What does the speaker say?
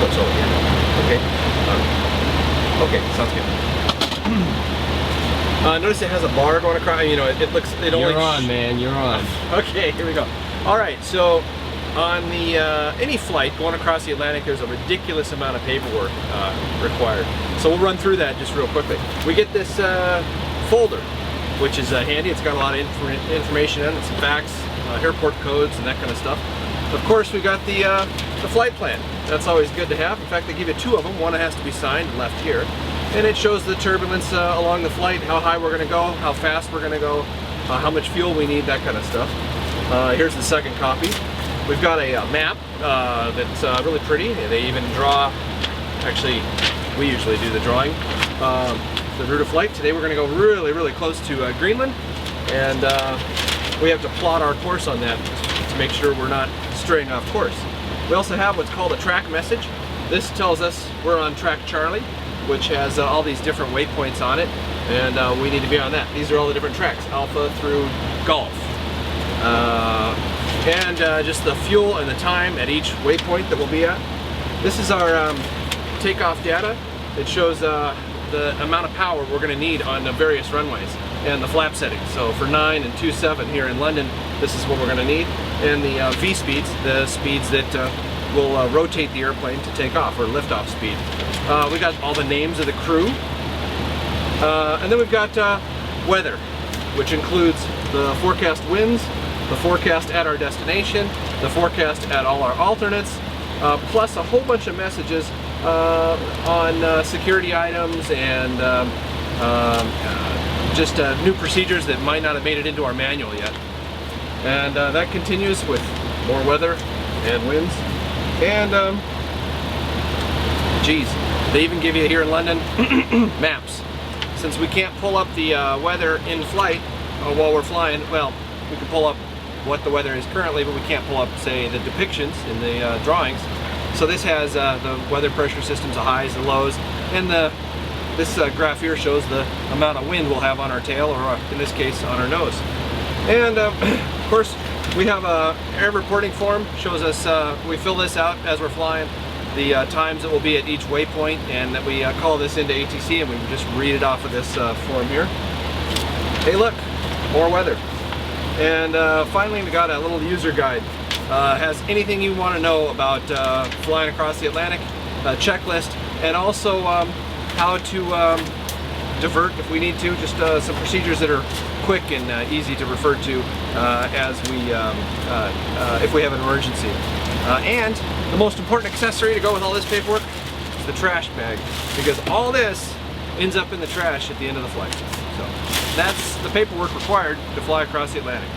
What's over here? Okay. Okay, sounds good. Notice it has a bar going across. You know, it looks. It only. You're on, man. You're on. Okay, here we go. All right, so on the any flight going across the Atlantic, there's a ridiculous amount of paperwork required. So we'll run through that just real quickly. We get this folder, which is handy. It's got a lot of information in it, some facts, airport codes, and that kind of stuff. Of course, we got the flight plan. That's always good to have. In fact, they give you two of them. One has to be signed and left here. And it shows the turbulence along the flight, how high we're going to go, how fast we're going to go, how much fuel we need, that kind of stuff. Here's the second copy. We've got a map that's really pretty. They even draw, actually, we usually do the drawing, the route of flight. Today we're going to go really, really close to Greenland, and we have to plot our course on that to make sure we're not straying off course. We also have what's called a track message. This tells us we're on track Charlie, which has all these different waypoints on it, and we need to be on that. These are all the different tracks, Alpha through Golf. And just the fuel and the time at each waypoint that we'll be at. This is our takeoff data. It shows the amount of power we're going to need on the various runways and the flap settings. So for 9 and 27 here in London, this is what we're going to need. And the V speeds, the speeds that will rotate the airplane to take off, or liftoff speed. We got all the names of the crew. And then we've got weather, which includes the forecast winds, the forecast at our destination, the forecast at all our alternates, plus a whole bunch of messages on security items and just new procedures that might not have made it into our manual yet. And that continues with more weather and winds. And geez, they even give you here in London maps. Since we can't pull up the weather in flight while we're flying, well, we can pull up what the weather is currently, but we can't pull up, say, the depictions in the drawings. So this has the weather pressure systems, the highs and lows, and this graph here shows the amount of wind we'll have on our tail, or in this case, on our nose. And of course, we have a air reporting form. Shows us, we fill this out as we're flying, the times that will be at each waypoint, and that we call this into ATC, and we can just read it off of this form here. Hey, look, more weather. And finally, we got a little user guide. Has anything you want to know about flying across the Atlantic, a checklist, and also how to divert if we need to, just some procedures that are quick and easy to refer to as we, if we have an emergency. And the most important accessory to go with all this paperwork is the trash bag, because all this ends up in the trash at the end of the flight. So that's the paperwork required to fly across the Atlantic.